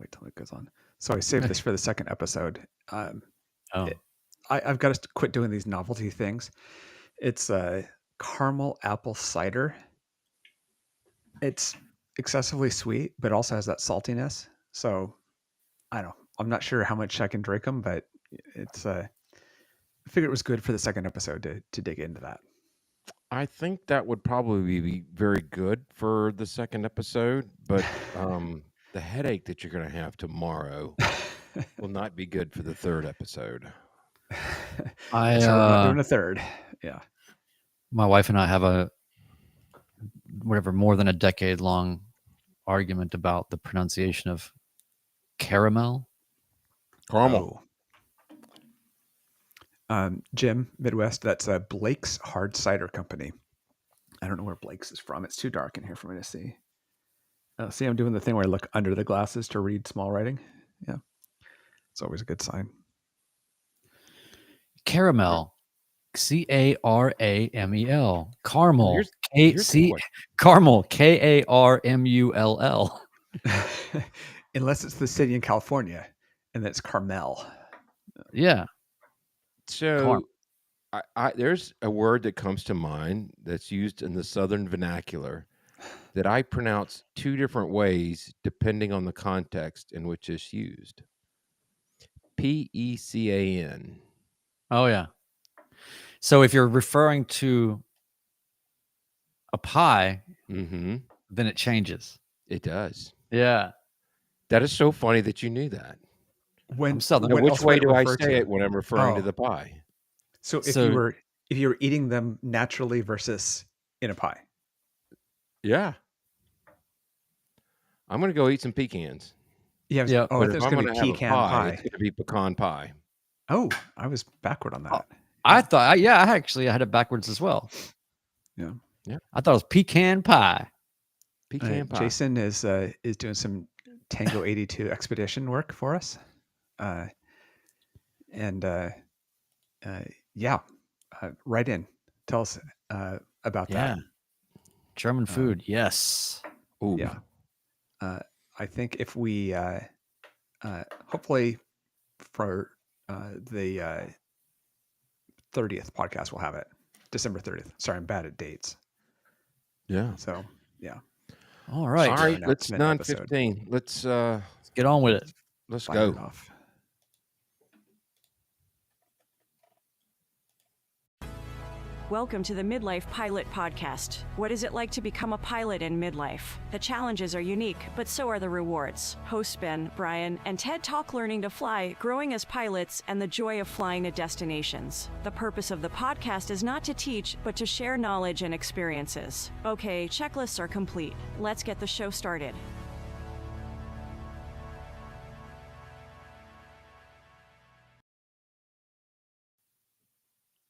wait till it goes on. So I saved this for the second episode. Oh, I've got to quit doing these novelty things. It's caramel apple cider. It's excessively sweet, but also has that saltiness. So I don't know. I'm not sure how much I can drink them, but it's I figured it was good for the second episode to dig into that. I think that would probably be very good for the second episode, but the headache that you're going to have tomorrow will not be good for the third episode. I So we're not doing a third. Yeah. my wife and I have a more than a decade long argument about the pronunciation of caramel. Caramel. Jim, Midwest, that's Blake's Hard Cider Company. I don't know where Blake's is from. It's too dark in here for me to see. See, I'm doing the thing where I look under the glasses to read small writing. Yeah. It's always a good sign. Caramel. Caramel. Caramel. Here's the question. Caramel. Karmull. Unless it's the city in California, and that's Carmel. Yeah. So there's a word that comes to mind that's used in the Southern vernacular that I pronounce two different ways depending on the context in which it's used. Pecan. Oh, yeah. So if you're referring to a pie, Mm-hmm. then it changes. It does. Yeah. That is so funny that you knew that. I'm Southern. Now, which way do I refer say to? it when I'm referring to the pie? So if you were eating them naturally versus in a pie. Yeah. I'm going to go eat some pecans. Yeah. Oh, But I if thought it was I'm going to going be to have a pecan pie, pie. it's going to be pecan pie. Oh, I was backward on that. I thought, I had it backwards as well. Yeah. Yeah. I thought it was pecan pie. Pecan pie. Jason is doing some Tango 82 expedition work for us. Write in. Tell us about that. German food, yes. Ooh. Yeah. I think if we hopefully for the 30th podcast, we'll have it. December 30th. Sorry, I'm bad at dates. Yeah. So, yeah. All right. All right. Let's 9:15. Let's get on with it. Let's go. Off. Welcome to the Midlife Pilot Podcast. What is it like to become a pilot in midlife? The challenges are unique, but so are the rewards. Hosts Ben, Brian, and Ted talk learning to fly, growing as pilots, and the joy of flying to destinations. The purpose of the podcast is not to teach, but to share knowledge and experiences. Okay, checklists are complete. Let's get the show started.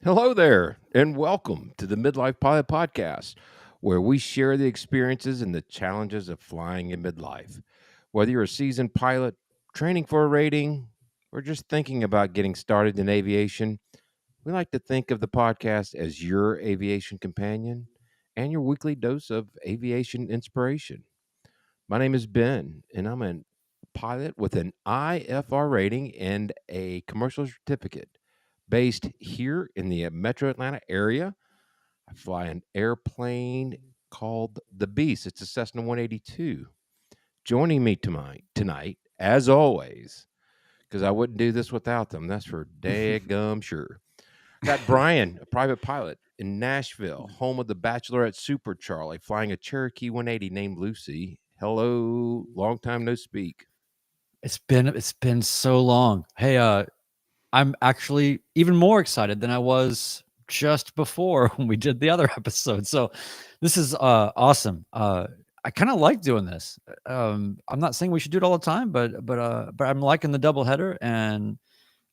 Hello there, and welcome to the Midlife Pilot Podcast, where we share the experiences and the challenges of flying in midlife. Whether you're a seasoned pilot, training for a rating, or just thinking about getting started in aviation, we like to think of the podcast as your aviation companion and your weekly dose of aviation inspiration. My name is Ben, and I'm a pilot with an IFR rating and a commercial certificate. Based here in the Metro Atlanta area, I fly an airplane called the Beast. It's a Cessna 182. Joining me tonight, as always, because I wouldn't do this without them. That's for daggum sure. Got Brian, a private pilot in Nashville, home of the Bachelorette Super Charlie, flying a Cherokee 180 named Lucy. Hello, long time no speak. It's been so long. Hey, I'm actually even more excited than I was just before when we did the other episode. So this is awesome. I kind of like doing this. I'm not saying we should do it all the time, but I'm liking the double header, and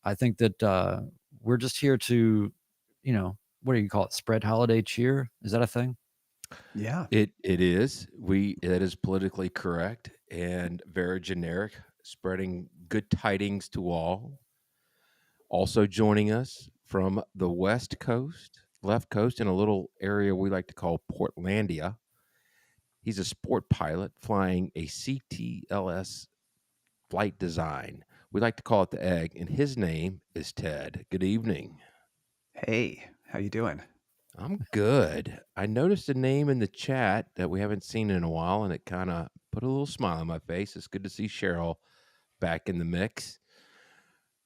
I think that we're just here to, what do you call it? Spread holiday cheer. Is that a thing? Yeah. It is. That is politically correct and very generic, spreading good tidings to all. Also joining us from the left coast, in a little area we like to call Portlandia. He's a sport pilot flying a CTLS flight design. We like to call it the egg, and his name is Ted. Good evening. Hey, how you doing? I'm good. I noticed a name in the chat that we haven't seen in a while, and it kind of put a little smile on my face. It's good to see Cheryl back in the mix.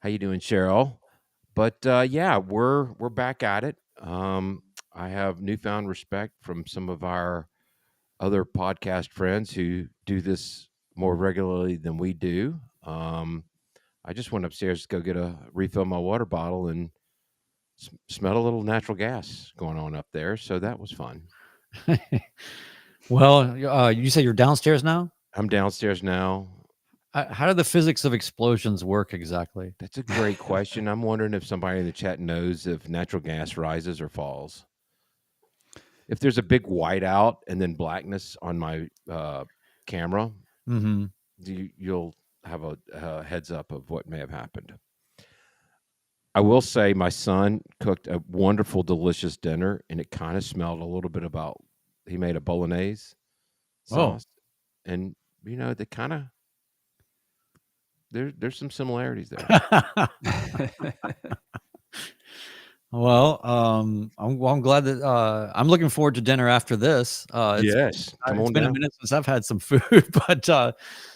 How you doing, Cheryl? But yeah, we're back at it. I have newfound respect from some of our other podcast friends who do this more regularly than we do. I just went upstairs to go get a refill my water bottle and smelled a little natural gas going on up there, so that was fun. Well, you say you're downstairs now? I'm downstairs now. How do the physics of explosions work exactly? That's a great question. I'm wondering if somebody in the chat knows if natural gas rises or falls. If there's a big whiteout and then blackness on my camera, Mm-hmm. you'll have a heads up of what may have happened. I will say my son cooked a wonderful, delicious dinner, and it kind of smelled a little bit about. He made a bolognese Oh. sauce, and they kind of there's some similarities there. Well, I'm glad that I'm looking forward to dinner after this. Yes, come It's on been a down. minute since I've had some food, but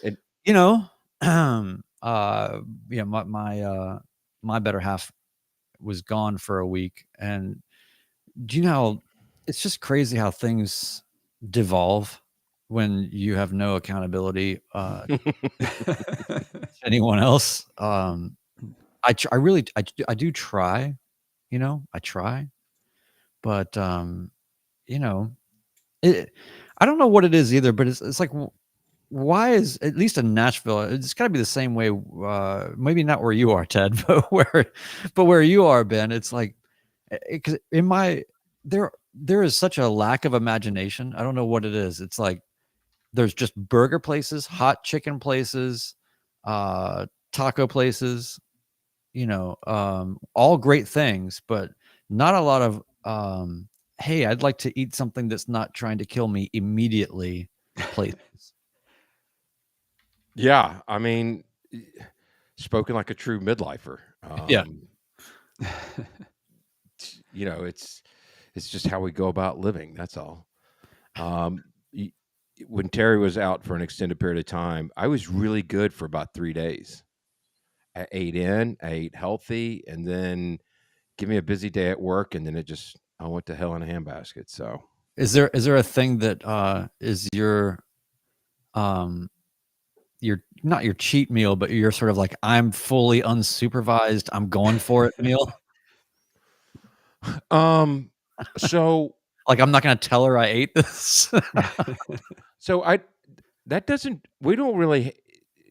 And you know, yeah, my better half was gone for a week, and do you know how it's just crazy how things devolve when you have no accountability to anyone else. I really I do try, I try, but you know, it, I don't know what it is either, but it's like why is at least in Nashville, it's got to be the same way. Maybe not where you are, Ted, but where you are, Ben. It's like because in my there is such a lack of imagination. I don't know what it is. It's like there's just burger places, hot chicken places, taco places, all great things, but not a lot of hey, I'd like to eat something that's not trying to kill me immediately places. yeah, I mean, spoken like a true midlifer. Yeah. It's just how we go about living. That's all. Um, y- when Terry was out for an extended period of time, I was really good for about 3 days. I ate healthy, and then give me a busy day at work, and then I went to hell in a handbasket. So Is there a thing that is um your not your cheat meal, but you're sort of like I'm fully unsupervised, I'm going for it meal? um, so Like I'm not gonna tell her I ate this. so I that doesn't we don't really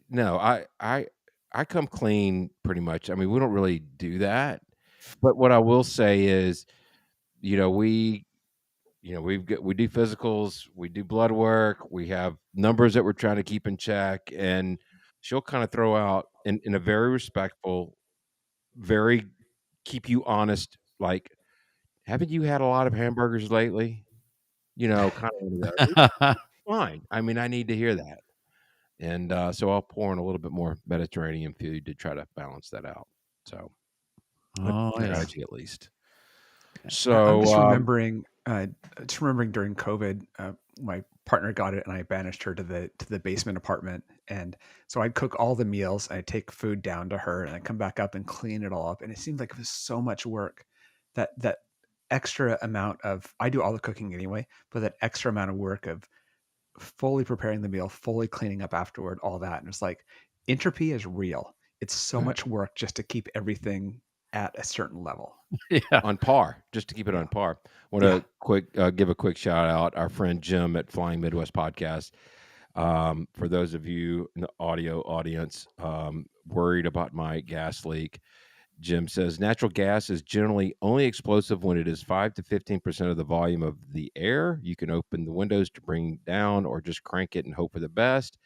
no I come clean pretty much. I mean, we don't really do that. But what I will say is, you know, we we do physicals, we do blood work, we have numbers that we're trying to keep in check, and she'll kind of throw out in a very respectful, very keep you honest, like, haven't you had a lot of hamburgers lately? Kind of one of those. Fine. I mean, I need to hear that. And so I'll pour in a little bit more Mediterranean food to try to balance that out. So a Oh yeah. strategy at least. I'm So just remembering during COVID, my partner got it, and I banished her to the basement apartment. And so I'd cook all the meals, I'd take food down to her, and I'd come back up and clean it all up. And it seemed like it was so much work that extra amount of I do all the cooking anyway, but that extra amount of work of fully preparing the meal, fully cleaning up afterward, all that. And it's like entropy is real. It's so much work just to keep everything at a certain level. Yeah. on par, just to keep it Yeah. on par. Want Yeah. to give a quick shout out our friend Jim at Flying Midwest Podcast. For those of you in the audio audience worried about my gas leak, Jim says natural gas is generally only explosive when it is 5 to 15% of the volume of the air. You can open the windows to bring down or just crank it and hope for the best.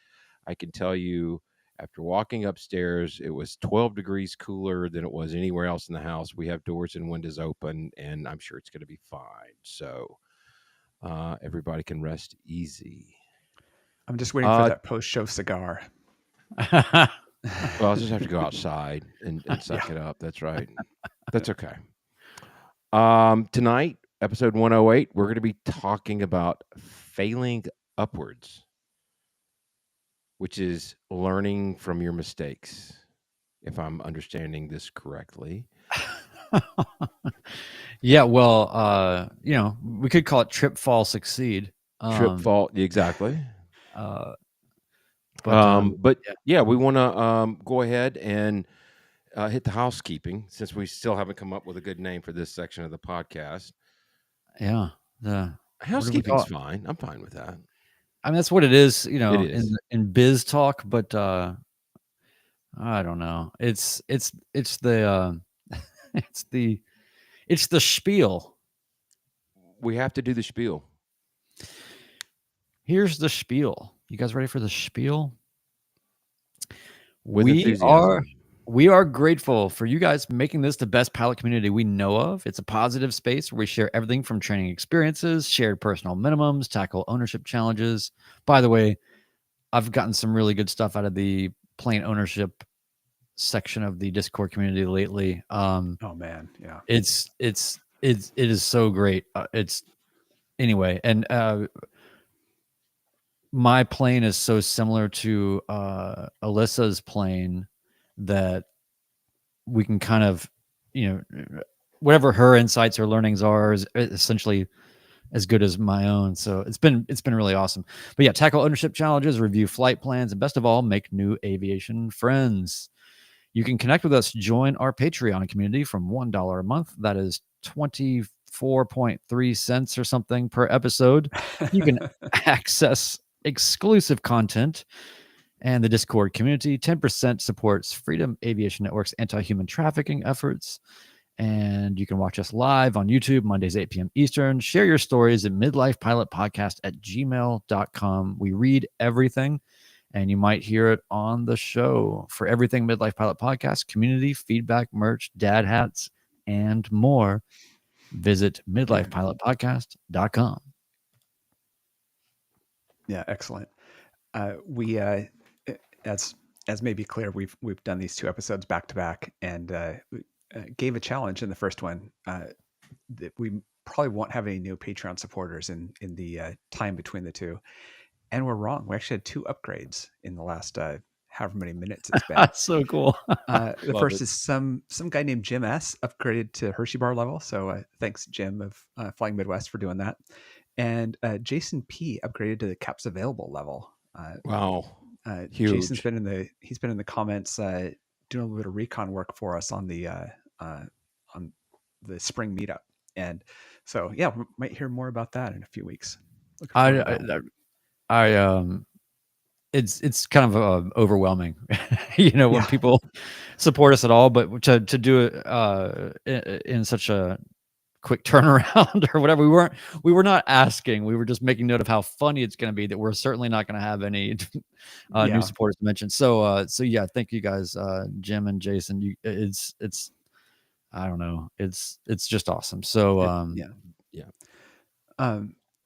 I can tell you after walking upstairs, it was 12 degrees cooler than it was anywhere else in the house. We have doors and windows open, and I'm sure it's going to be fine. So everybody can rest easy. I'm just waiting for that post-show cigar. Well, I'll just have to go outside and suck it up. That's right. That's okay. Tonight, episode 108, we're going to be talking about failing upwards, which is learning from your mistakes, if I'm understanding this correctly. Yeah, well, we could call it trip, fall, succeed. Trip, fault, exactly. Uh, but But yeah, yeah, we want to go ahead and hit the housekeeping, since we still haven't come up with a good name for this section of the podcast. yeah. What did we call Housekeeping's it? fine. I'm fine with that. I mean, that's what it is, It is. in biz talk. But I don't know. It's the it's the it's the spiel. We have to do the spiel. Here's the spiel. You guys ready for the spiel? With We are enthusiasm. we are grateful for you guys making this the best pilot community we know of. It's a positive space where we share everything from training experiences, shared personal minimums, tackle ownership challenges. By the way, I've gotten some really good stuff out of the plane ownership section of the Discord community lately. Oh man, yeah. It is so great. It's anyway, and my plane is so similar to Alyssa's plane that we can kind of, whatever her insights or learnings are is essentially as good as my own. So it's been really awesome. But yeah, tackle ownership challenges, review flight plans, and best of all, make new aviation friends. You can connect with us, join our Patreon community from $1 a month. That is 24.3 cents or something per episode. You can access exclusive content and the Discord community. 10% supports Freedom Aviation Network's anti-human trafficking efforts. And you can watch us live on YouTube Mondays, 8 p.m. Eastern. Share your stories at midlifepilotpodcast@gmail.com. We read everything, and you might hear it on the show. For everything Midlife Pilot Podcast, community, feedback, merch, dad hats, and more, visit midlifepilotpodcast.com. Yeah, excellent. We as may be clear, we've done these two episodes back to back, and gave a challenge in the first one that we probably won't have any new Patreon supporters in the time between the two, and we're wrong. We actually had two upgrades in the last however many minutes it's been. That's so cool. The Love first it. is some guy named Jim S upgraded to Hershey bar level. So thanks, Jim of Flying Midwest, for doing that. And Jason P upgraded to the caps available level. Wow. Jason's Huge. been in the comments doing a little bit of recon work for us on the spring meetup. And so yeah, we might hear more about that in a few weeks. Looking forward to that. It's kind of overwhelming, when Yeah. people support us at all, but to do it in such a quick turnaround or whatever, we were not asking. We were just making note of how funny it's going to be that we're certainly not going to have any new Yeah. supporters mentioned. So yeah, thank you guys, Jim and Jason. It's I don't know, it's just awesome. So Yeah. Yeah.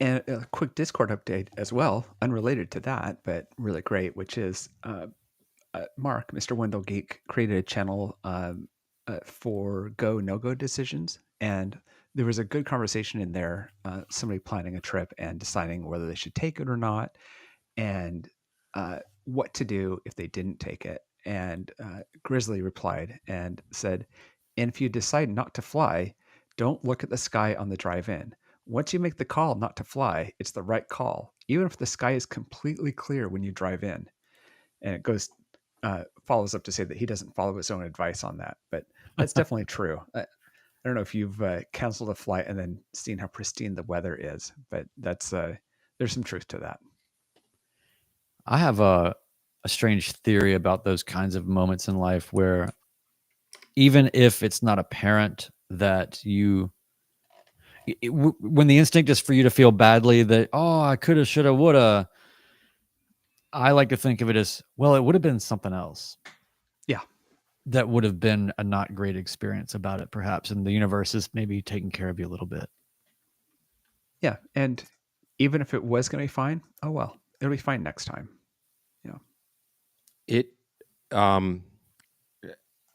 And a quick Discord update as well, unrelated to that, but really great, which is Mark, Mr. Wendell Geek, created a channel for go, no-go decisions. And there was a good conversation in there, somebody planning a trip and deciding whether they should take it or not, and what to do if they didn't take it. And Grizzly replied and said, and if you decide not to fly, don't look at the sky on the drive in. Once you make the call not to fly, it's the right call, even if the sky is completely clear when you drive in. And it goes follows up to say that he doesn't follow his own advice on that, but that's definitely true. I don't know if you've canceled a flight and then seen how pristine the weather is, but that's there's some truth to that. I have a strange theory about those kinds of moments in life where even if it's not apparent that when the instinct is for you to feel badly that, oh, I coulda, shoulda, woulda, I like to think of it as, well, it would have been something else. Yeah. That would have been a not great experience about it, perhaps. And the universe is maybe taking care of you a little bit. Yeah. And even if it was going to be fine, oh, well, it'll be fine next time. It, um,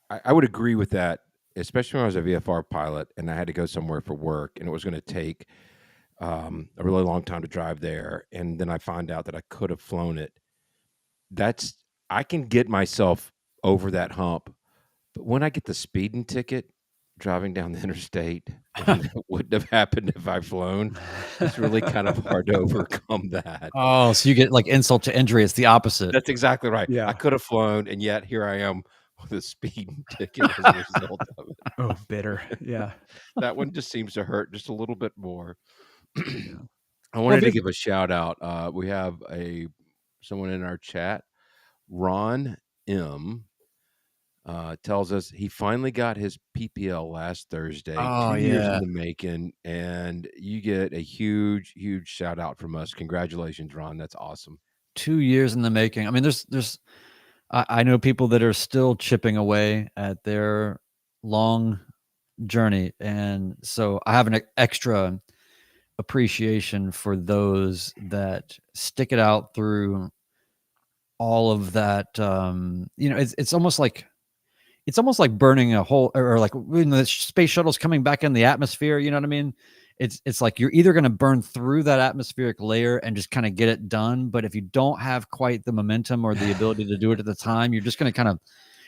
I would agree with that, especially when I was a VFR pilot and I had to go somewhere for work, and it was going to take a really long time to drive there, and then I find out that I could have flown it. That's I can get myself over that hump, but when I get the speeding ticket driving down the interstate, and that wouldn't have happened if I flown, it's really kind of hard to overcome that. Oh, so you get like insult to injury. It's the opposite. That's exactly right. I Yeah. could have flown, and yet here I am with a speeding ticket as a result of it. Oh, bitter. Yeah. That one just seems to hurt just a little bit more. Yeah. I wanted to give a shout out. We have someone in our chat, Ron M. Tells us he finally got his PPL last Thursday. Oh, 2 years in yeah. the making, and you get a huge, huge shout out from us. Congratulations, Ron. That's awesome. 2 years in the making. I mean, I know people that are still chipping away at their long journey, and so I have an extra appreciation for those that stick it out through all of that. It's almost like burning a hole, or like when the space shuttle's coming back in the atmosphere. You know what I mean? It's like you're either going to burn through that atmospheric layer and just kind of get it done, but if you don't have quite the momentum or the ability to do it at the time, you're just going to kind of.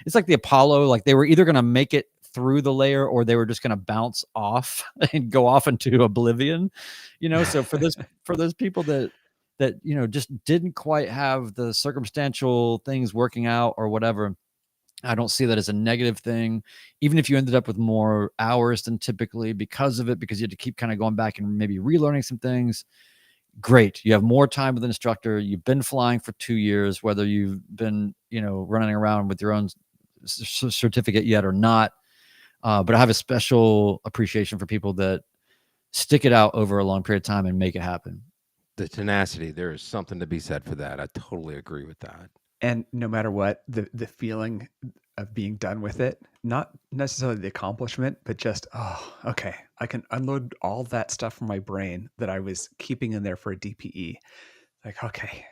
It's like the Apollo. Like they were either going to make it through the layer or they were just going to bounce off and go off into oblivion. So for those people that just didn't quite have the circumstantial things working out or whatever, I don't see that as a negative thing. Even if you ended up with more hours than typically because of it, because you had to keep kind of going back and maybe relearning some things. Great. You have more time with an instructor. You've been flying for 2 years, whether you've been, running around with your own certificate yet or not. But I have a special appreciation for people that stick it out over a long period of time and make it happen. The tenacity, there is something to be said for that. I totally agree with that. And no matter what, the feeling of being done with it, not necessarily the accomplishment, but just, oh, okay, I can unload all that stuff from my brain that I was keeping in there for a DPE. Like, okay,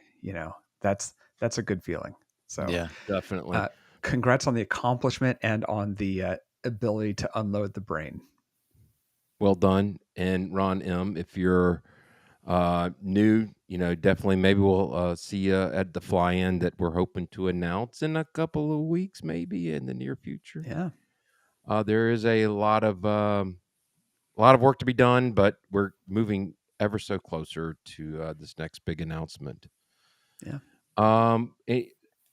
that's a good feeling. So Yeah, definitely. Congrats on the accomplishment and on the ability to unload the brain. Well done. And Ron M., if you're new, definitely maybe we'll see you at the fly-in that we're hoping to announce in a couple of weeks, maybe in the near future. Yeah. There is a lot of work to be done, but we're moving ever so closer to this next big announcement. Yeah.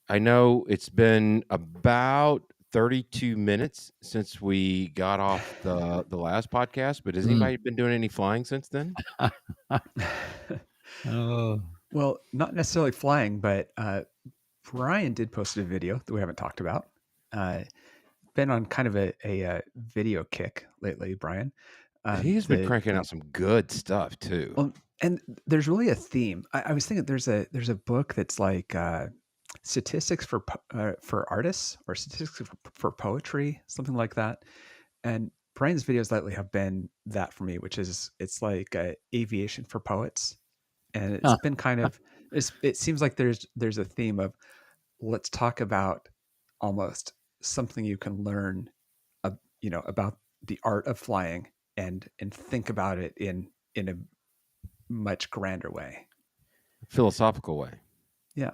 I know it's been about 32 minutes since we got off the last podcast, but has anybody been doing any flying since then? Oh, Well, not necessarily flying, but Brian did post a video that we haven't talked about. Been on kind of a video kick lately, Brian. He's been cranking out some good stuff too. Well, and there's really a theme. I was thinking there's a book that's like statistics for artists or statistics for poetry, something like that. And Brian's videos lately have been that for me, which is it's like aviation for poets, and it's been kind of it seems like there's a theme of let's talk about almost something you can learn, about the art of flying and think about it in a much grander way, philosophical way. Yeah.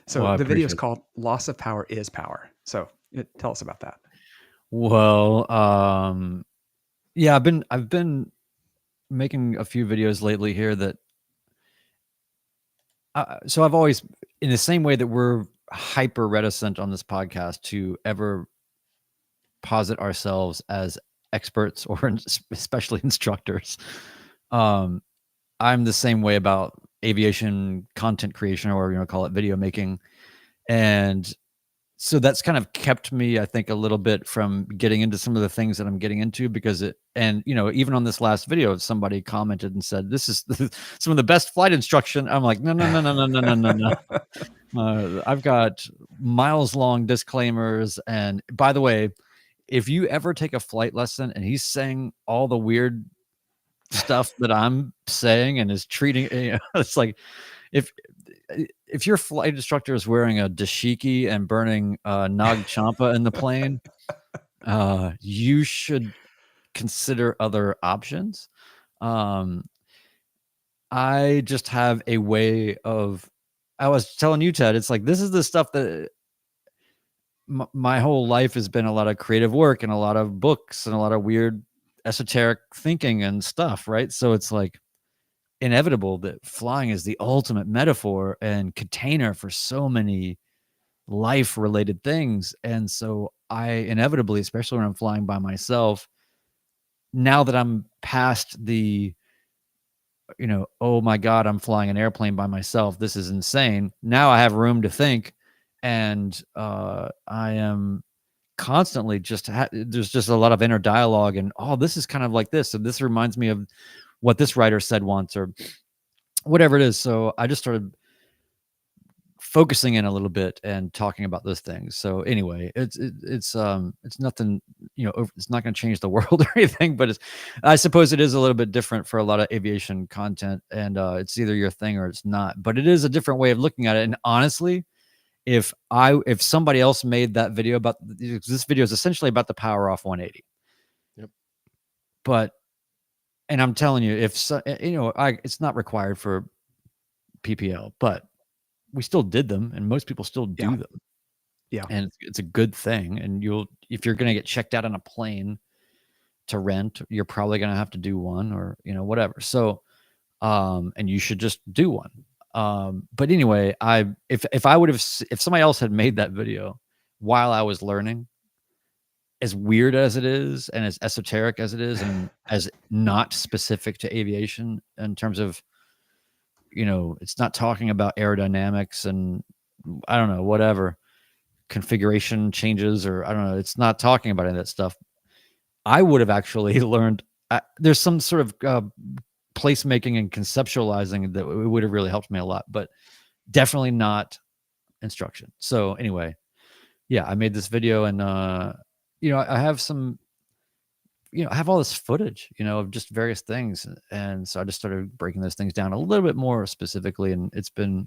So the video is called "Loss of Power is Power." So tell us about that. Well, yeah, I've been making a few videos lately here that. So I've always, in the same way that we're hyper reticent on this podcast to ever posit ourselves as experts or especially instructors. I'm the same way about aviation content creation, or call it video making. And so that's kind of kept me, I think, a little bit from getting into some of the things that I'm getting into, because even on this last video, somebody commented and said, this is some of the best flight instruction. I'm like, no. I've got miles long disclaimers. And by the way, if you ever take a flight lesson and he's saying all the weird stuff that I'm saying and is treating, it's like, if if your flight instructor is wearing a dashiki and burning Nag Champa in the plane, you should consider other options. I just have a way of. I was telling you, Ted, it's like this is the stuff that my whole life has been a lot of creative work and a lot of books and a lot of weird esoteric thinking and stuff, right? So it's like inevitable that flying is the ultimate metaphor and container for so many life related things. And so I inevitably, especially when I'm flying by myself, now that I'm past the, oh my God, I'm flying an airplane by myself. This is insane. Now I have room to think. And I am constantly just, there's just a lot of inner dialogue and, oh, this is kind of like this. And this reminds me of what this writer said once or whatever it is. So I just started focusing in a little bit and talking about those things. So anyway, it's nothing, it's not going to change the world or anything, but I suppose it is a little bit different for a lot of aviation content, and it's either your thing or it's not. But it is a different way of looking at it. And honestly, if somebody else made that video about this video is essentially about the power off 180. Yep. But and I'm telling you, it's not required for PPL, but we still did them, and most people still do them. Yeah. And it's a good thing. And if you're going to get checked out on a plane to rent, you're probably going to have to do one or, whatever. So, and you should just do one. But anyway, if somebody else had made that video while I was learning, as weird as it is and as esoteric as it is and as not specific to aviation in terms of, it's not talking about aerodynamics and I don't know, whatever configuration changes or I don't know. It's not talking about any of that stuff. I would have actually learned. There's some sort of placemaking and conceptualizing that would have really helped me a lot, but definitely not instruction. So anyway, yeah, I made this video and, I have some, I have all this footage, of just various things. And so I just started breaking those things down a little bit more specifically. And it's been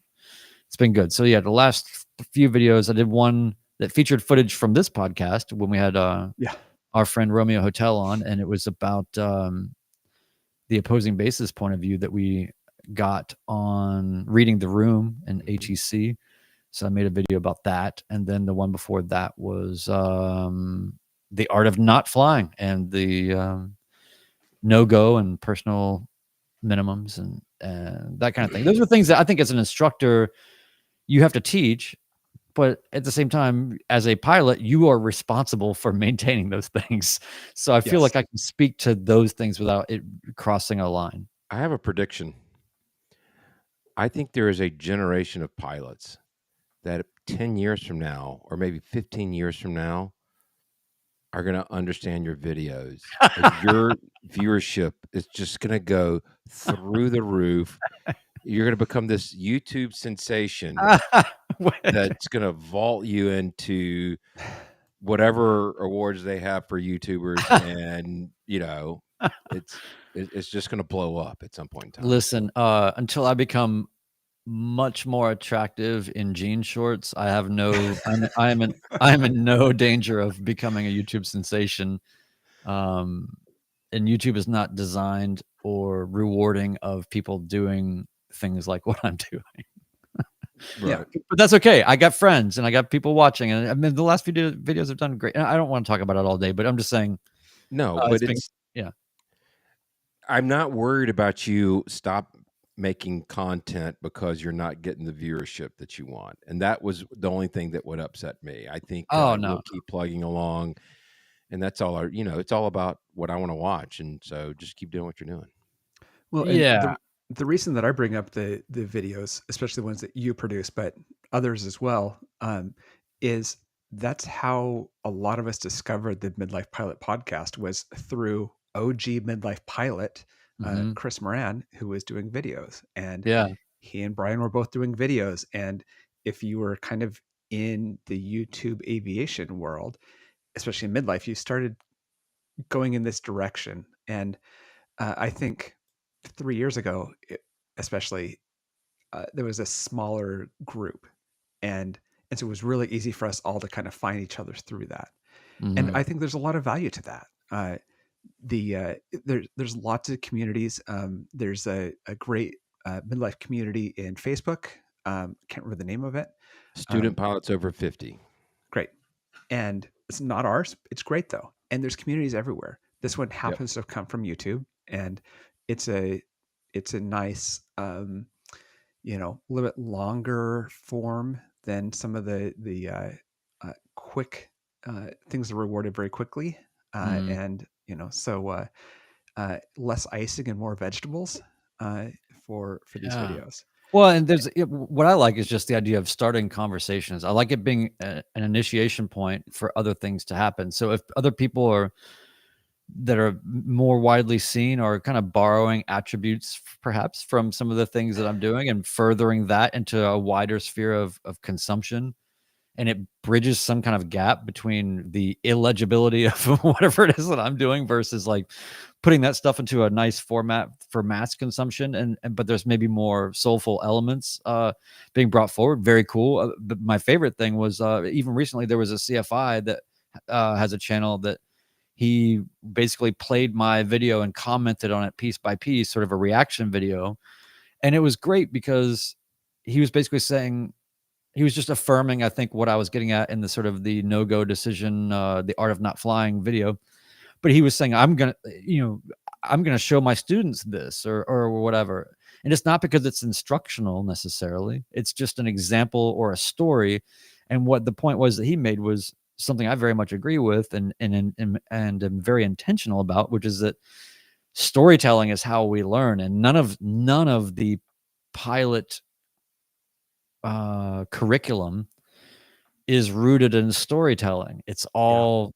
good. So yeah, the last few videos, I did one that featured footage from this podcast when we had our friend Romeo Hotel on, and it was about the opposing bases point of view that we got on Reading the Room and HEC. So I made a video about that. And then the one before that was the art of not flying and the no-go and personal minimums and that kind of thing. Those are things that I think as an instructor, you have to teach, but at the same time, as a pilot, you are responsible for maintaining those things. So I feel like I can speak to those things without it crossing a line. I have a prediction. I think there is a generation of pilots that 10 years from now, or maybe 15 years from now, are going to understand your videos. And your viewership is just going to go through the roof. You're going to become this YouTube sensation that's going to vault you into whatever awards they have for YouTubers, and it's just going to blow up at some point in time. Listen, until I become much more attractive in jean shorts, I have I am in no danger of becoming a YouTube sensation. And YouTube is not designed or rewarding of people doing things like what I'm doing. Right. But that's okay. I got friends and I got people watching, and I mean the last few videos have done great. And I don't want to talk about it all day, but I'm just saying. No, but yeah. I'm not worried about you stop making content because you're not getting the viewership that you want, and that was the only thing that would upset me. I think we'll keep plugging along, and that's all. It's all about what I want to watch, and so just keep doing what you're doing. Well, yeah. The reason that I bring up the videos, especially the ones that you produce, but others as well, is that's how a lot of us discovered the Midlife Pilot podcast was through OG Midlife Pilot, Chris Moran, who was doing videos. And he and Brian were both doing videos. And if you were kind of in the YouTube aviation world, especially in Midlife, you started going in this direction. And I think 3 years ago, especially, there was a smaller group, and so it was really easy for us all to kind of find each other through that. And Mhm. I think there's a lot of value to that. There's lots of communities. There's a great midlife community in Facebook. Can't remember the name of it. Student pilots over 50. Great. And it's not ours. It's great though. And there's communities everywhere. This one Yep. happens to have come from YouTube, and it's a nice a little bit longer form than some of the quick things that are rewarded very quickly, Mhm. and so less icing and more vegetables uh, for these Yeah. videos. Well, and what I like is just the idea of starting conversations. I like it being an initiation point for other things to happen. So if other people that are more widely seen are kind of borrowing attributes perhaps from some of the things that I'm doing and furthering that into a wider sphere of consumption, and it bridges some kind of gap between the illegibility of whatever it is that I'm doing versus like putting that stuff into a nice format for mass consumption, and but there's maybe more soulful elements being brought forward. Very cool. But my favorite thing was even recently there was a CFI that has a channel that he basically played my video and commented on it piece by piece, sort of a reaction video. And it was great because he was basically saying, he was just affirming, I think, what I was getting at in the sort of the no-go decision, the art of not flying video. But he was saying, I'm gonna show my students this or whatever. And it's not because it's instructional necessarily. It's just an example or a story. And what the point was that he made was something I very much agree with and am very intentional about, which is that storytelling is how we learn. And none of the pilot curriculum is rooted in storytelling. It's Yeah. all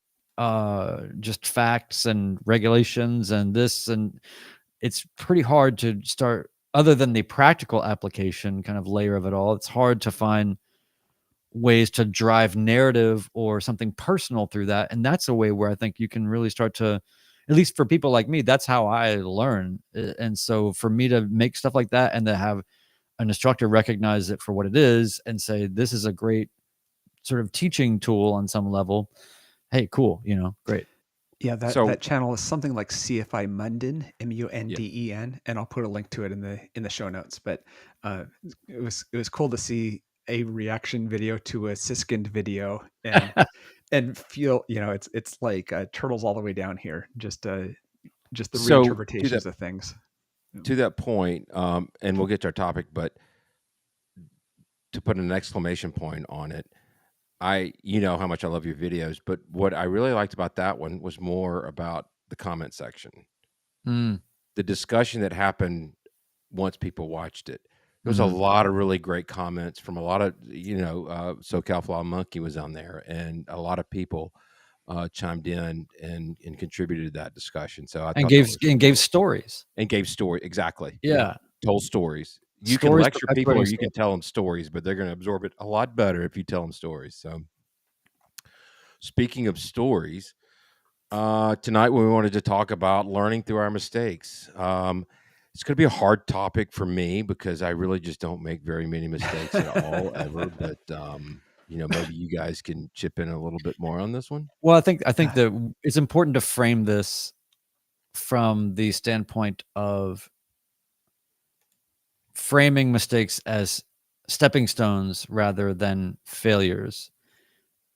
just facts and regulations and this, and it's pretty hard to start, other than the practical application kind of layer of it all. It's hard to find ways to drive narrative or something personal through that, and that's a way where I think you can really start to, at least for people like me, that's how I learn. And so for me to make stuff like that and to have an instructor recognize it for what it is and say this is a great sort of teaching tool on some level, hey, cool, great. Yeah, that So, channel is something like CFI Munden, yeah. Munden, and I'll put a link to it in the show notes. But it was cool to see a reaction video to a Siskind video, and feel it's like turtles all the way down here, just the So reinterpretations of things. to that point, and we'll get to our topic, but to put an exclamation point on it, you know how much I love your videos, but what I really liked about that one was more about the comment section, Mm, the discussion that happened once people watched it. There was a mhm. lot of really great comments from a lot of, SoCal Fly Monkey was on there, and a lot of people chimed in and contributed to that discussion. So I And thought that was really gave cool stories. and gave story exactly. Yep, Yeah, told stories. You can stories lecture people perpetuating or you stories. can tell them stories, but they're going to absorb it a lot better if you tell them stories. So speaking of stories, tonight we wanted to talk about learning through our mistakes. It's going to be a hard topic for me because I really just don't make very many mistakes at all ever. But maybe you guys can chip in a little bit more on this one. Well, I think that it's important to frame this from the standpoint of framing mistakes as stepping stones rather than failures.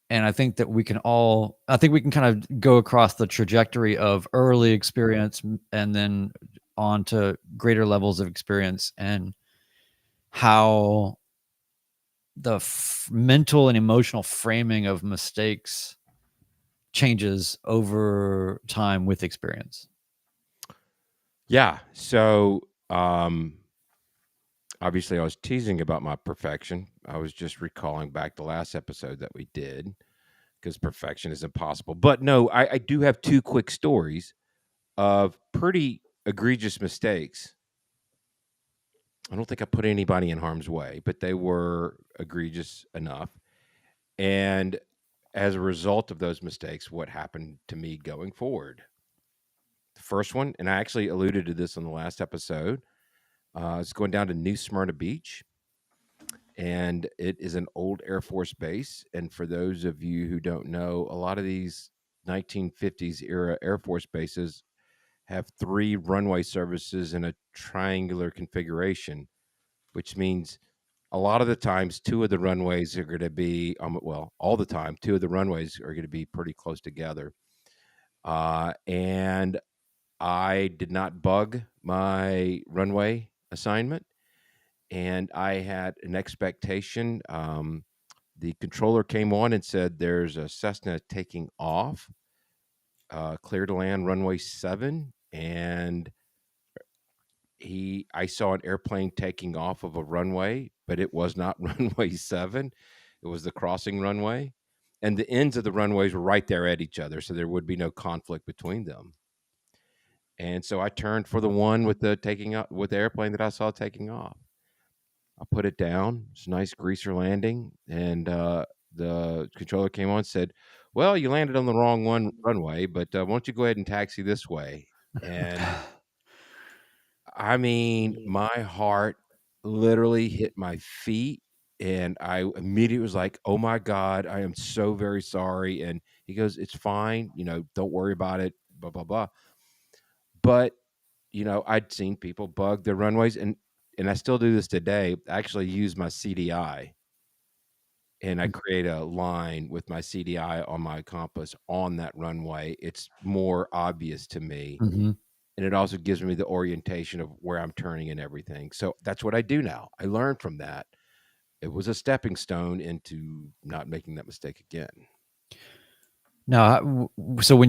And I think we can kind of go across the trajectory of early experience and then on to greater levels of experience, and how the mental and emotional framing of mistakes changes over time with experience. Yeah. So obviously, I was teasing about my perfection. I was just recalling back the last episode that we did because perfection is impossible. But no, I do have two quick stories of pretty egregious mistakes. I don't think I put anybody in harm's way, but they were egregious enough. And as a result of those mistakes, what happened to me going forward? The first one, and I actually alluded to this on the last episode, It's going down to New Smyrna Beach, and it is an old Air Force base. And for those of you who don't know, a lot of these 1950s era Air Force bases have 3 runway services in a triangular configuration, which means a lot of the times 2 of the runways are going to be well, all the time 2 of the runways are going to be pretty close together. And I did not bug my runway assignment, and I had an expectation. The controller came on and said, "There's a Cessna taking off, clear to land runway 7," and I saw an airplane taking off of a runway, but it was not runway 7. It was the crossing runway, and the ends of the runways were right there at each other, so there would be no conflict between them. And so I turned for the one with the airplane that I saw taking off. I put it down. It's a nice greaser landing, and the controller came on and said, "Well, you landed on the wrong runway, but why don't you go ahead and taxi this way?" And I mean, my heart literally hit my feet, and I immediately was like, "Oh my God, I am so very sorry." And he goes, "It's fine, don't worry about it, blah, blah, blah." But, I'd seen people bug their runways, and I still do this today. I actually use my CDI, and I create a line with my CDI on my compass on that runway. It's more obvious to me. Mm-hmm. And it also gives me the orientation of where I'm turning and everything. So that's what I do now. I learned from that. It was a stepping stone into not making that mistake again. Now, so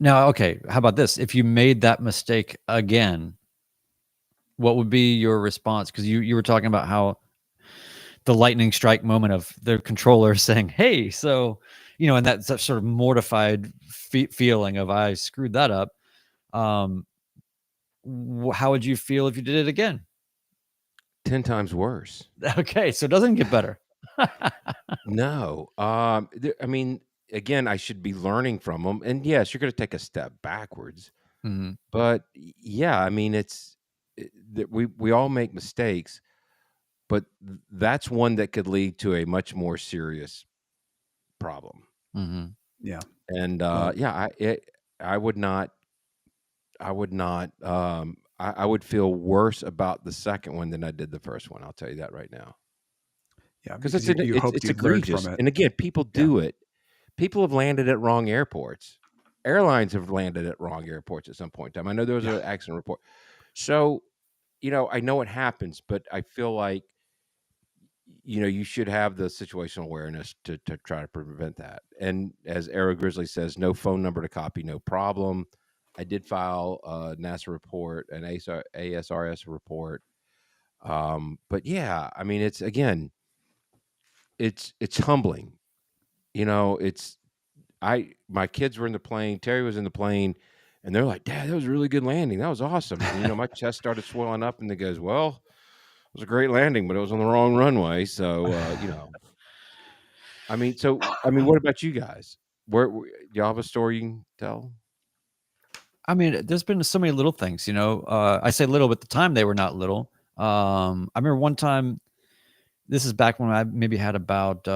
okay, how about this? If you made that mistake again, what would be your response? Because you were talking about how the lightning strike moment of the controller saying, "Hey," so and that sort of mortified feeling of I screwed that up. How would you feel if you did it again? 10 times worse. Okay, so it doesn't get better. No. I mean, again, I should be learning from them. And yes, you're going to take a step backwards. Mm-hmm. But yeah, I mean, we all make mistakes, but that's one that could lead to a much more serious problem. Mm-hmm. Yeah. And I would not. I would feel worse about the second one than I did the first one. I'll tell you that right now. Yeah, Because because you hoped it's you'd learned egregious. from it. And again, people do it. People have landed at wrong airports. Airlines have landed at wrong airports at some point in time. I know there was an accident report. So, I know it happens, but I feel like, you should have the situational awareness to try to prevent that. And as Arrow Grizzly says, no phone number to copy, no problem. I did file a NASA report, an ASRS report. But yeah, I mean, it's humbling. My kids were in the plane. Terry was in the plane, and they're like, "Dad, that was a really good landing. That was awesome." And, my chest started swelling up, and they goes, "Well, it was a great landing, but it was on the wrong runway." So, I mean, what about you guys? Do y'all have a story you can tell? I mean, there's been so many little things, I say little, but at the time they were not little. I remember one time, this is back when I maybe had about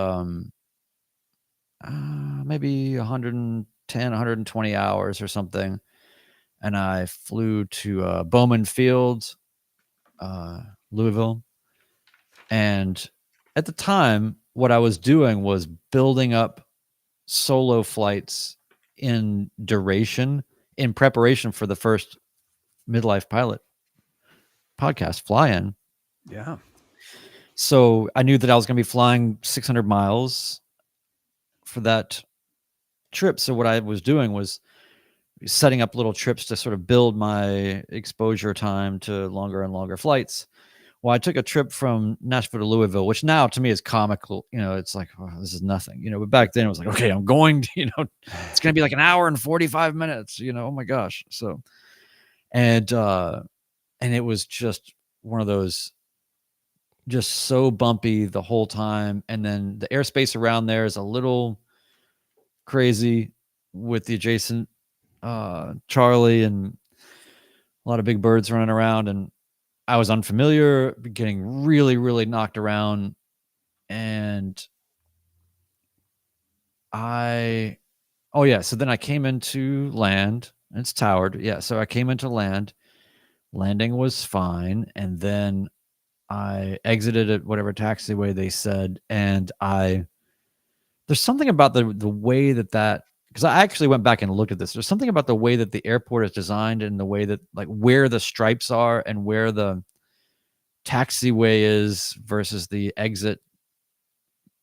maybe 110, 120 hours or something. And I flew to Bowman Field, Louisville. And at the time, what I was doing was building up solo flights in duration in preparation for the first Midlife Pilot podcast fly-in. Yeah. So I knew that I was going to be flying 600 miles for that trip. So what I was doing was setting up little trips to sort of build my exposure time to longer and longer flights. Well, I took a trip from Nashville to Louisville, which now to me is comical. It's like, oh, this is nothing, but back then it was like, okay, I'm going to, it's going to be like an hour and 45 minutes, oh my gosh. So, and it was just one of those, just so bumpy the whole time. And then the airspace around there is a little crazy with the adjacent Charlie and a lot of big birds running around. And I was unfamiliar, getting really, really knocked around, and so then I came into land. It's towered. Yeah, so I came into land. Landing was fine, and then I exited at whatever taxiway they said, and there's something about the way that because I actually went back and looked at this. There's something about the way that the airport is designed and the way that, like, where the stripes are and where the taxiway is versus the exit,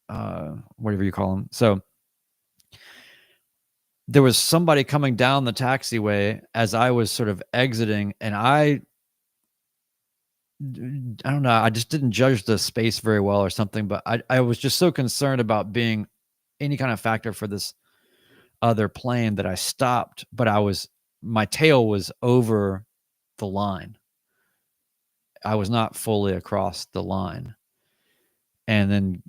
whatever you call them. So there was somebody coming down the taxiway as I was sort of exiting, and I don't know, I just didn't judge the space very well or something, but I was just so concerned about being any kind of factor for this other plane that I stopped, but my tail was over the line. I was not fully across the line. And then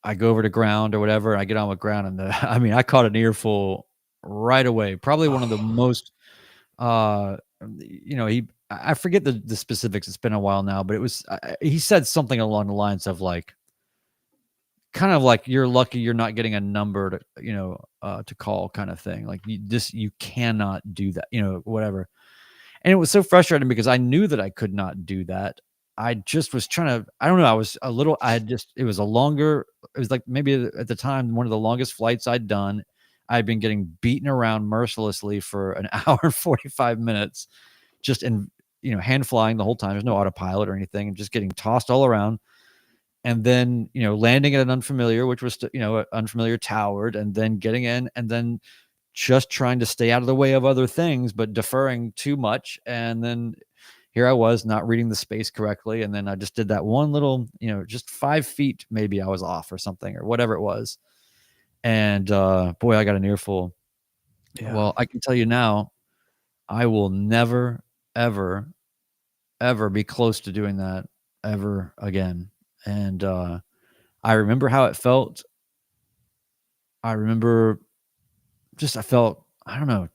I go over to ground or whatever, and I get on with ground, and I mean, I caught an earful right away. Probably one of the most, I forget the specifics. It's been a while now, but it was, he said something along the lines of like, kind of like, you're lucky you're not getting a number to call, kind of thing. Like, you cannot do that, whatever. And it was so frustrating because I knew that I could not do that. I just was trying to, I don't know. It was like maybe at the time, one of the longest flights I'd done. I'd been getting beaten around mercilessly for an hour and 45 minutes, just hand flying the whole time. There's no autopilot or anything, and just getting tossed all around. And then, landing at an unfamiliar, which was, unfamiliar towered, and then getting in, and then just trying to stay out of the way of other things, but deferring too much. And then here I was not reading the space correctly. And then I just did that one little, just 5 feet, maybe I was off or something or whatever it was. And boy, I got an earful. Yeah. Well, I can tell you now, I will never, ever, ever be close to doing that ever again. And I remember how it felt. I remember I felt, I don't know.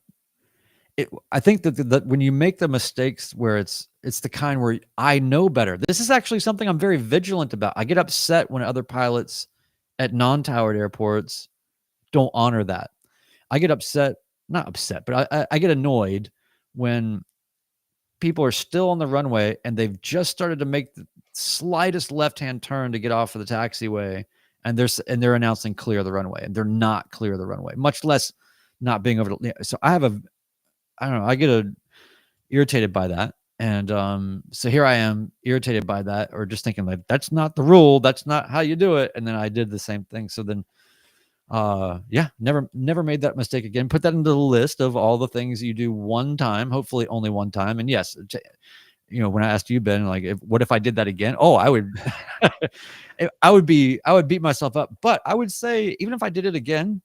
I think that when you make the mistakes where it's the kind where I know better. This is actually something I'm very vigilant about. I get upset when other pilots at non-towered airports don't honor that. I get upset, not upset, but I get annoyed when people are still on the runway and they've just started to make the slightest left-hand turn to get off of the taxiway, and they're announcing clear the runway, and they're not clear the runway, much less not being over the. So I don't know, I get irritated by that. And so here I am irritated by that, or just thinking like, that's not the rule, that's not how you do it. And then I did the same thing. So then never made that mistake again. Put that into the list of all the things you do one time, hopefully only one time. And yes, when I asked you, Ben, like, what if I did that again? Oh, I would I would beat myself up. But I would say, even if I did it again,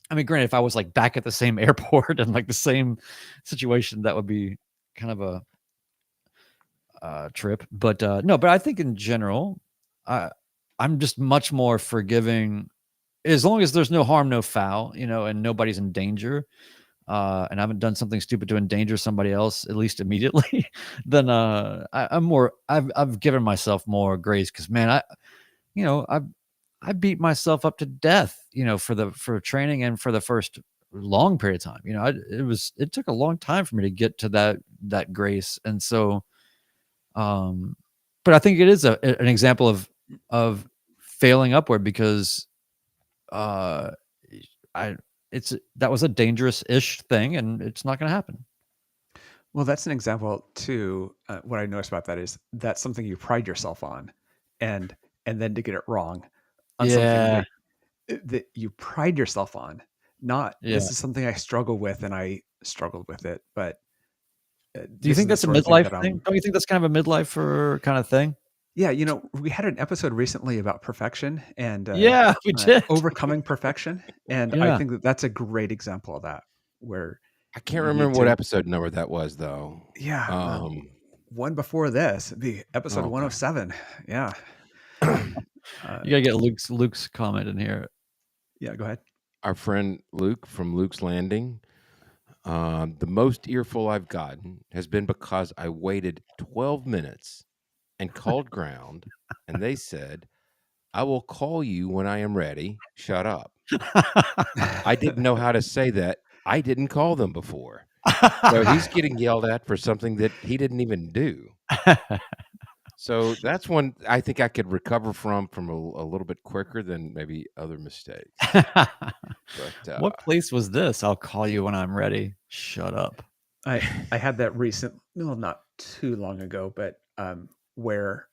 I mean, granted, if I was like back at the same airport and like the same situation, that would be kind of a trip. But no, but I think in general, I'm just much more forgiving, as long as there's no harm, no foul, and nobody's in danger, and I haven't done something stupid to endanger somebody else, at least immediately. Then I've given myself more grace, because man, I beat myself up to death, for training and for the first long period of time. It took a long time for me to get to that grace. And so, but I think it is an example of failing upward, because that was a dangerous-ish thing, and it's not going to happen. Well, that's an example too. What I noticed about that is that's something you pride yourself on, and then to get it wrong on something that you pride yourself on. Not, Yeah. this is something I struggle with, and I struggled with it. But do you think that's a midlife thing? Don't you think that's kind of a midlife kind of thing? Yeah, we had an episode recently about perfection and Yeah, we did. overcoming perfection, and I Yeah. think that's a great example of that. Where I can't remember what episode number that was, though. Yeah, one before this, the episode 107. Yeah. You gotta get Luke's comment in here. Yeah, go ahead. Our friend Luke from Luke's Landing The most earful I've gotten has been because I waited 12 minutes and called ground, and they said, "I will call you when I am ready. Shut up." I didn't know how to say that. I didn't call them before. So he's getting yelled at for something that he didn't even do. So that's one I think I could recover from a little bit quicker than maybe other mistakes. But What place was this? I'll call you when I'm ready. Shut up. I had that not too long ago, but where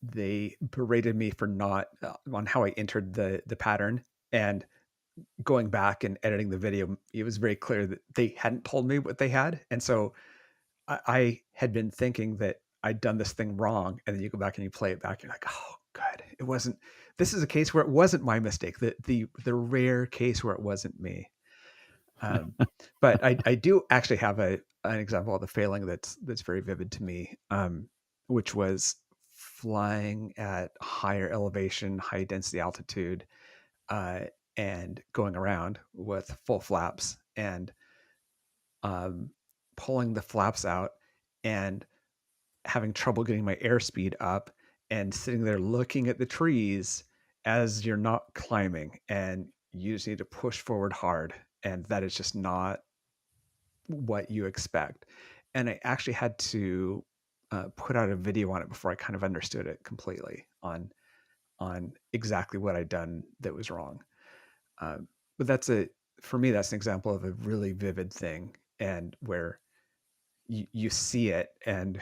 they berated me for not on how I entered the pattern, and going back and editing the video, it was very clear that they hadn't told me what they had, and so I had been thinking that I'd done this thing wrong, and then you go back and you play it back, you're like, oh, good, it wasn't. This is a case where it wasn't my mistake. The rare case where it wasn't me. But I do actually have an example of the failing that's very vivid to me, which was flying at higher elevation, high density altitude, uh, and going around with full flaps, and um, pulling the flaps out and having trouble getting my airspeed up, and sitting there looking at the trees as you're not climbing, and you just need to push forward hard, and that is just not what you expect. And I actually had to put out a video on it before I kind of understood it completely on exactly what I'd done that was wrong. But for me, that's an example of a really vivid thing, and where you see it, and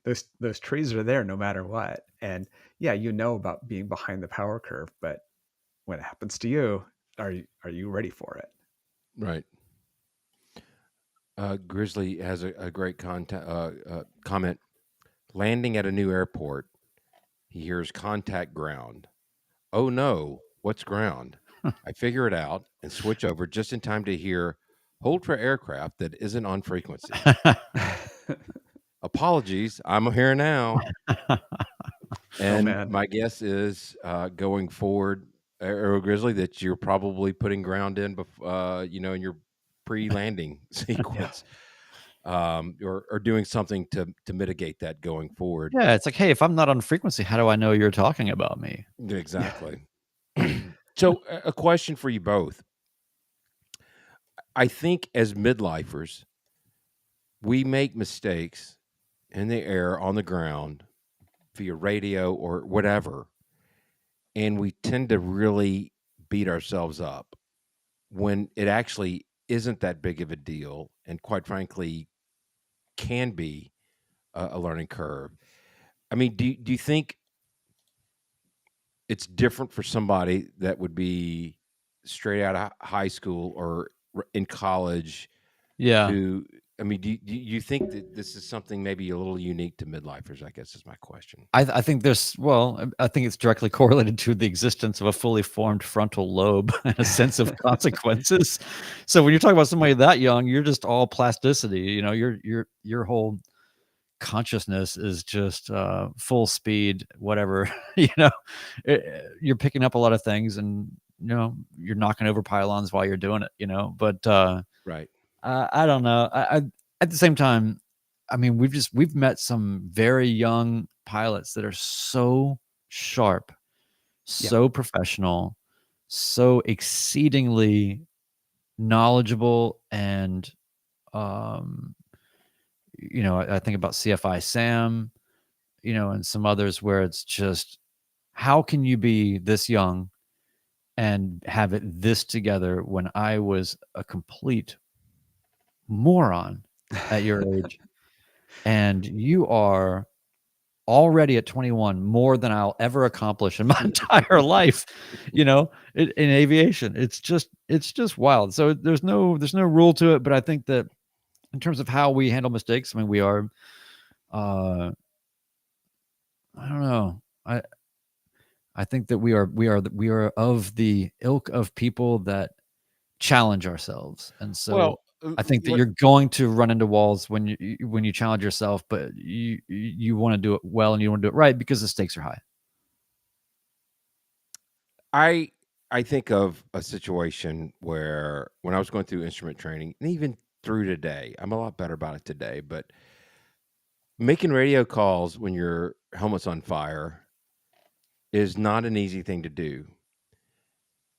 those trees are there no matter what. And yeah, you know about being behind the power curve, but when it happens to you, are you ready for it? right. Grizzly has a great comment. Landing at a new airport, he hears contact ground. Oh no, what's ground? I figure it out and switch over just in time to hear hold for aircraft that isn't on frequency. Apologies, I'm here now. Oh And man. my guess is going forward, Arrow Grizzly, that you're probably putting ground in, in your pre-landing sequence, or doing something to mitigate that going forward. Yeah, it's like, hey, if I'm not on frequency, how do I know you're talking about me? Exactly. So, a question for you both. I think as midlifers, we make mistakes in the air, on the ground, via radio or whatever, and we tend to really beat ourselves up when it actually isn't that big of a deal, and quite frankly, can be a learning curve. I mean, do you think it's different for somebody that would be straight out of high school or in college Yeah. who, I mean, do you think that this is something maybe a little unique to midlifers, I guess is my question. I think I think it's directly correlated to the existence of a fully formed frontal lobe and a sense of consequences. So when you're talking about somebody that young, you're just all plasticity. You know, your whole consciousness is just full speed, whatever. You know, you're picking up a lot of things, and you're knocking over pylons while you're doing it. But Right. I don't know. I at the same time, I mean, we've met some very young pilots that are so sharp, Yeah. so professional, so exceedingly knowledgeable, and I think about CFI Sam, and some others where it's just, how can you be this young and have it this together when I was a complete moron at your age, and you are already at 21 more than I'll ever accomplish in my entire life, in aviation. It's just wild. So there's no rule to it, but I think that in terms of how we handle mistakes, I mean, we are, uh, I don't know. I think that we are of the ilk of people that challenge ourselves, and so Well, I think that you're going to run into walls when you challenge yourself, but you want to do it well, and you want to do it right because the stakes are high. I think of a situation where when I was going through instrument training, and even through today. I'm a lot better about it today, but making radio calls when your helmet's on fire is not an easy thing to do.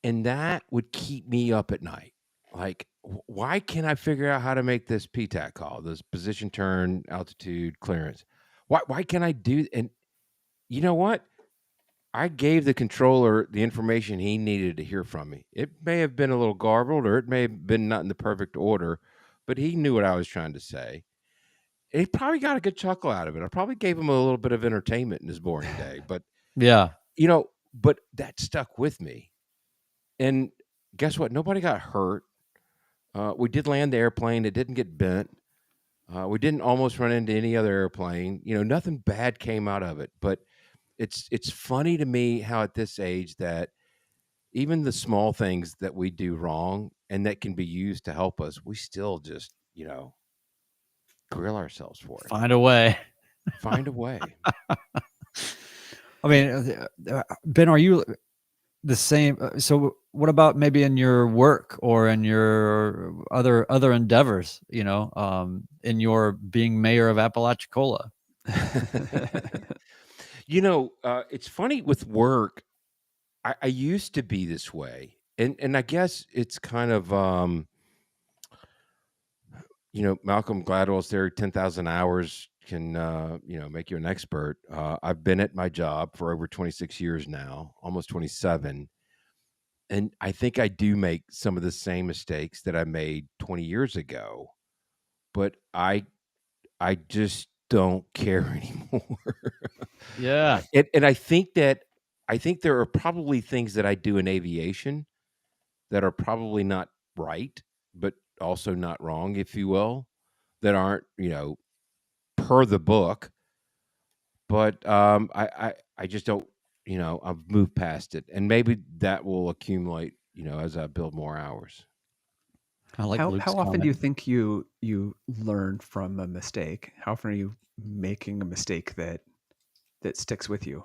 And that would keep me up at night. Like, why can't I figure out how to make this PTAC call, this position, turn, altitude, clearance? Why can't I do? And you know what? I gave the controller the information he needed to hear from me. It may have been a little garbled, or it may have been not in the perfect order, but he knew what I was trying to say. And he probably got a good chuckle out of it. I probably gave him a little bit of entertainment in his boring day, but Yeah. but that stuck with me. And guess what? Nobody got hurt. We did land the airplane. It didn't get bent. We didn't almost run into any other airplane. Nothing bad came out of it. But it's funny to me how at this age that even the small things that we do wrong and that can be used to help us, we still just, grill ourselves for it. Find a way. Find a way. I mean, Ben, are you the same? So what about maybe in your work or in your other endeavors, in your being mayor of Apalachicola? It's funny with work. I used to be this way. And I guess it's kind of, Malcolm Gladwell's theory, 10,000 hours can, make you an expert. I've been at my job for over 26 years now, almost 27. And I think I do make some of the same mistakes that I made 20 years ago, but I just don't care anymore. Yeah. And I think there are probably things that I do in aviation that are probably not right, but also not wrong, if you will, that aren't, per the book. But I just don't, I've moved past it, and maybe that will accumulate, as I build more hours. I like How Luke's often do you comment. think you learn from a mistake? How often are you making a mistake that sticks with you?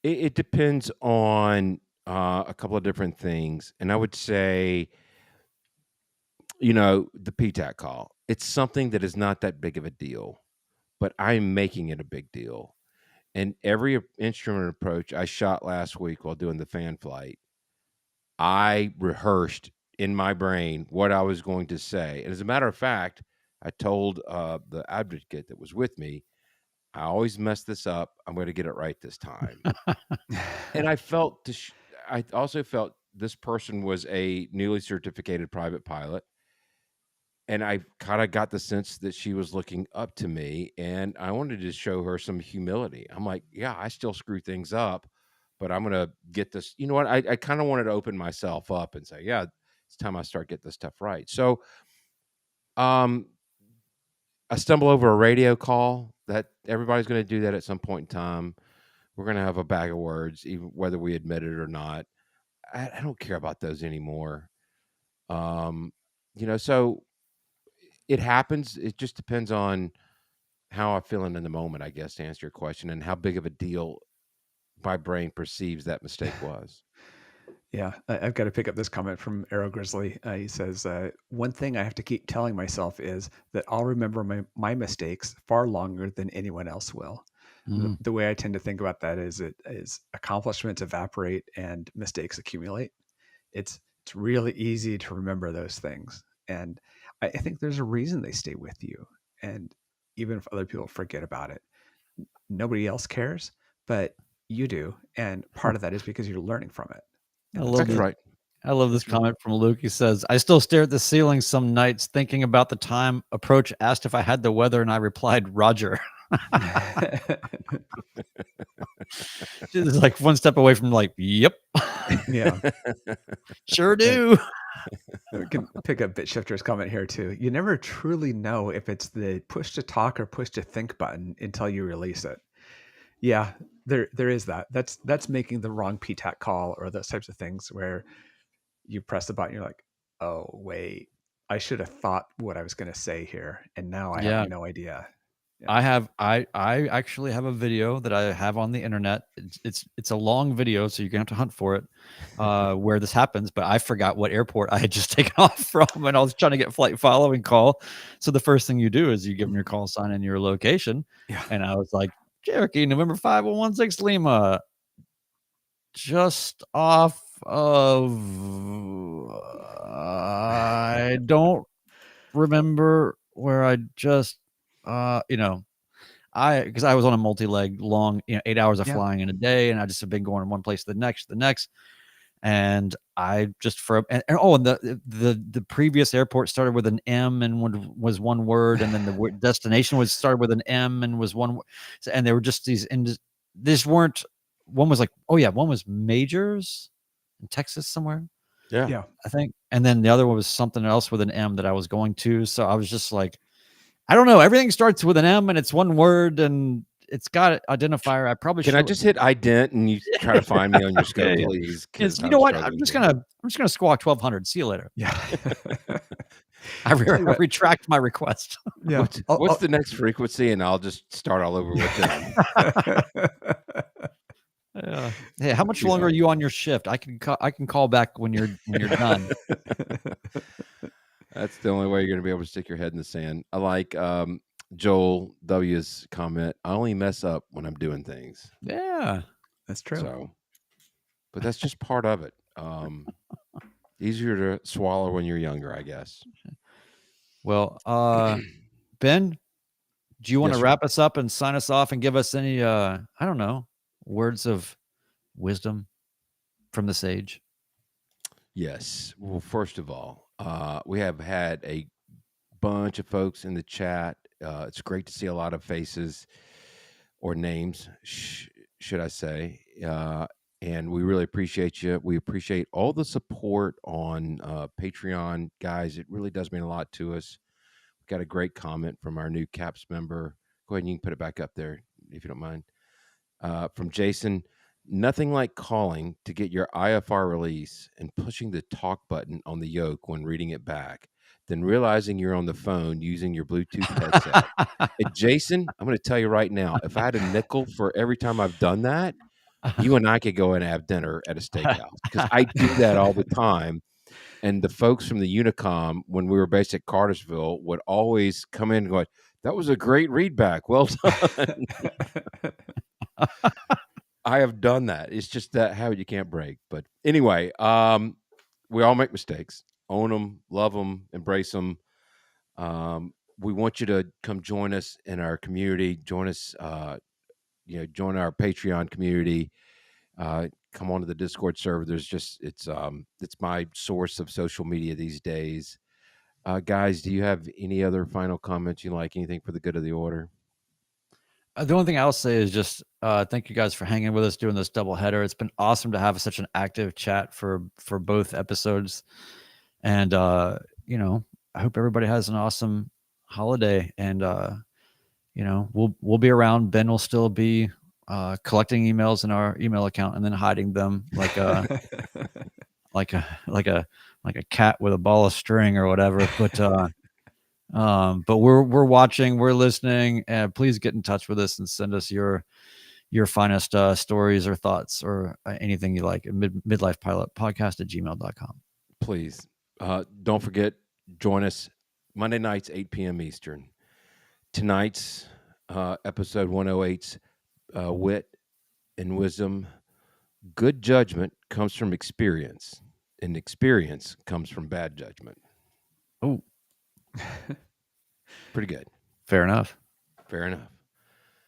It depends on a couple of different things, and I would say, the PTAC call. It's something that is not that big of a deal, but I'm making it a big deal. And every instrument approach I shot last week while doing the fan flight, I rehearsed in my brain what I was going to say. And as a matter of fact, I told the advocate that was with me, I always mess this up. I'm going to get it right this time. And I also felt this person was a newly certificated private pilot. And I kind of got the sense that she was looking up to me, and I wanted to show her some humility. I'm like, yeah, I still screw things up, but I'm going to get this. You know what? I kind of wanted to open myself up and say, yeah, it's time I start getting this stuff right. So, I stumble over a radio call that everybody's going to do that at some point in time. We're going to have a bag of words, even whether we admit it or not. I don't care about those anymore. So it happens. It just depends on how I'm feeling in the moment, I guess, to answer your question, and how big of a deal my brain perceives that mistake was. Yeah, I've got to pick up this comment from Arrow Grizzly. He says, one thing I have to keep telling myself is that I'll remember my mistakes far longer than anyone else will. Mm. The way I tend to think about that is accomplishments evaporate and mistakes accumulate. It's really easy to remember those things. And I think there's a reason they stay with you. And even if other people forget about it, nobody else cares, but you do. And part of that is because you're learning from it. I And love That's this. right. I love this that's really comment from Luke. He says, I still stare at the ceiling some nights thinking about the time Approach asked if I had the weather, and I replied, Roger. Just like one step away from like, yep, yeah. sure do. We can pick up BitShifter's comment here too. You never truly know if it's the push to talk or push to think button until you release it. Yeah, there is that. That's making the wrong PTAC call or those types of things where you press the button, you're like, oh wait, I should have thought what I was going to say here, and now I have Yeah. no idea. I actually have a video that I have on the internet. It's a long video, so you're gonna have to hunt for it, where this happens. But I forgot what airport I had just taken off from, and I was trying to get flight following call. So the first thing you do is you give them your call sign and your location. Yeah. And I was like, Cherokee, November 5116 Lima, just off of. I don't remember where I just, because I was on a multi-leg long, 8 hours of Yeah. flying in a day, and I just have been going from one place to the next, and I just the previous airport started with an M and was one word, and then the destination was started with an M and was one, and there were just these weren't. One was like, one was Majors in Texas somewhere, Yeah. I think, and then the other one was something else with an M that I was going to. So I was just like, I don't know. Everything starts with an M and it's one word and it's got an identifier. I probably Can should. I just hit ident and you try to find me on your scope, Okay, yeah. please? You know what? I'm just gonna squawk 1200. See you later. Yeah. I retract my request. Yeah. What's the next frequency? And I'll just start all over with them. Yeah. Hey, how much longer are you on your shift? I can call back when you're done. That's the only way you're going to be able to stick your head in the sand. I like Joel W's comment. I only mess up when I'm doing things. Yeah, that's true. So, but that's just part of it. Easier to swallow when you're younger, I guess. Well, Ben, do you want to wrap us up and sign us off and give us any, I don't know, words of wisdom from the sage? Yes. Well, first of all, we have had a bunch of folks in the chat. It's great to see a lot of faces or names, should I say. And we really appreciate you. We appreciate all the support on Patreon, guys. It really does mean a lot to us. We got a great comment from our new CAPS member. Go ahead and you can put it back up there if you don't mind. From Jason. Nothing like calling to get your IFR release and pushing the talk button on the yoke when reading it back, then realizing you're on the phone using your Bluetooth headset. And Jason, I'm going to tell you right now, if I had a nickel for every time I've done that, you and I could go and have dinner at a steakhouse because I do that all the time. And the folks from the Unicom, when we were based at Cartersville, would always come in and go, that was a great read back. Well done. I have done that. It's just that habit you can't break. But anyway, we all make mistakes. Own them, love them, embrace them. We want you to come join us in our community. Join us, join our Patreon community. Come onto the Discord server. It's my source of social media these days. Guys, do you have any other final comments you like? Anything for the good of the order? The only thing I'll say is just thank you guys for hanging with us doing this double header. It's been awesome to have such an active chat for both episodes, and I hope everybody has an awesome holiday. And we'll be around. Ben will still be collecting emails in our email account and then hiding them like a cat with a ball of string or whatever. But we're watching, we're listening, and please get in touch with us and send us your finest stories or thoughts or anything you like at midlifepilotpodcast@gmail.com. Please don't forget, join us Monday nights 8 p.m. Eastern. Tonight's episode 108's wit and wisdom. Good judgment comes from experience, and experience comes from bad judgment. Oh, pretty good. Fair enough.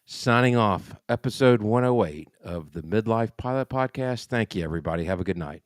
Signing off, episode 108 of the Midlife Pilot Podcast. Thank you, everybody. Have a good night.